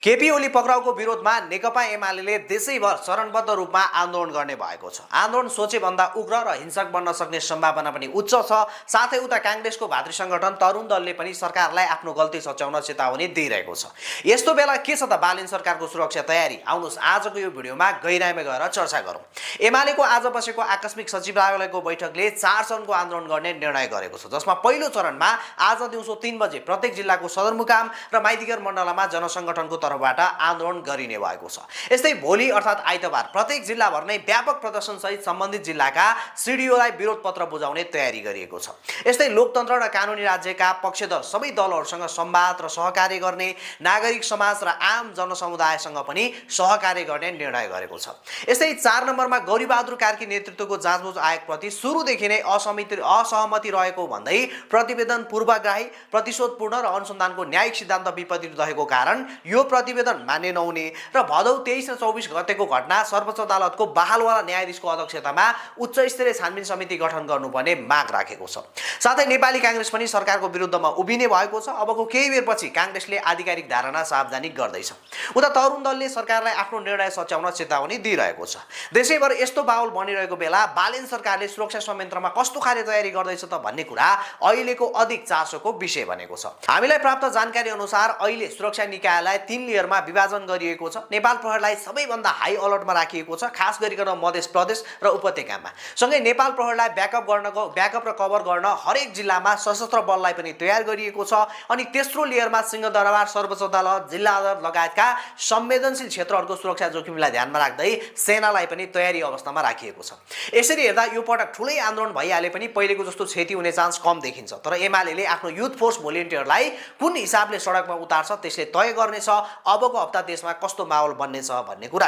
केपी ओली पक्राउको विरोधमा नेकपा एमाले देशैभर चरणबद्ध रूपमा आन्दोलन गर्ने भएको छ। आन्दोलन सोचेभन्दा उग्र र हिंसक बन्न सक्ने सम्भावना पनि उच्च छ। साथै उता कांग्रेसको भातृ संगठन तरुण दलले पनि सरकारलाई आफ्नो गल्ती सच्याउन चेतावनी दिइरहेको छ। यस्तो बेला के छ त बालेन सरकारको सुरक्षा तयारी? आउनुहोस् आजको यो भिडियोमा गहिराईमा गएर चर्चा गरौँ। एमालेको आज बसेको आकस्मिक सचिवालयको बैठकले 4 चरणको आन्दोलन गर्ने निर्णय गरेको छ, जसमा पहिलो चरणमा आज दिउँसो 3 बजे प्रत्येक जिल्लाको सदरमुकाम र माइतीघर मण्डलमा जनसंगठनको तर्फबाट आन्दोलन गरिने भएको छ। यस्तै भोलि अर्थात् आइतबार प्रत्येक जिल्लाभर नै व्यापक प्रदर्शन सहित सम्बन्धित जिल्लाका सिडिओलाई विरोध पत्र बुझाउने तयारी गरिएको छ। यस्तै लोकतन्त्र र कानुनी राज्यका पक्षधर सबै दलहरूसँग संवाद र सहकार्य गर्ने, नागरिक समाज र आम जनसमुदायसँग पनि सहकार्य गर्ने निर्णय गरेको छ। यस्तै 4 नम्बरमा गौरीबहादुर कार्की नेतृत्वको जाँचबुझ आयोगप्रति सुरुदेखि नै असहमति रहेको भन्दै प्रतिवेदन पूर्वग्राही, प्रतिशोधपूर्ण र अनुसन्धानको न्यायिक सिद्धान्त विपरीत रहेको कारण यो प्रतिवेदन मान्य नहुने र भदौ 23 र 24 गतेको घटना सर्वोच्च अदालतको बहालवाला न्यायाधीशको अध्यक्षतामा उच्च स्तरीय छानबिन समिति गठन गर्नुपर्ने माग राखेको छ। साथै नेपाली कांग्रेस पनि सरकारको विरुद्धमा उभिने भएको छ। अबको केही बेरपछि कांग्रेसले आधिकारिक धारणा सार्वजनिक गर्दैछ। उता तरुण दलले सरकारलाई आफ्नो निर्णय सच्याउन चेतावनी दिइरहेको छ। देशैभर यस्तो माहौल बनिरहेको बेला बालेन सरकारले सुरक्षा संयन्त्रमा कस्तो खाले तयारी गर्दैछ त भन्ने कुरा अहिलेको अधिक चासोको विषय बनेको छ। हामीलाई प्राप्त जानकारी अनुसार अहिले सुरक्षा निकायलाई 3 लेयरमा विभाजन गरिएको छ। नेपाल प्रहरीलाई सबैभन्दा हाई अलर्टमा राखिएको छ, खास गरिकन मध्य प्रदेश र उपत्यकामा। सँगै नेपाल प्रहरीलाई ब्याकअप र कभर गर्न हरेक जिल्लामा सशस्त्र बललाई पनि तयार गरिएको छ। अनि तेस्रो लेयरमा सिंहदरबार, सर्वोच्च अदालत, जिल्ला अदालत लगायतका संवेदनशील क्षेत्रहरूको सुरक्षा जोखिमलाई ध्यानमा राख्दै सेनालाई पनि तयारी अवस्थामा राखिएको छ। यसरी हेर्दा यो पटक ठुलै आन्दोलन भइहाले पनि पहिलेको जस्तो क्षति हुने चान्स कम देखिन्छ। तर एमाले आफ्नो युथ फोर्स भोलिन्टियरलाई कुन हिसाबले सडकमा उतार्छ त्यसले तय गर्नेछ अबको हप्ता देशमा कस्तो माहौल बन्नेछ भन्ने कुरा।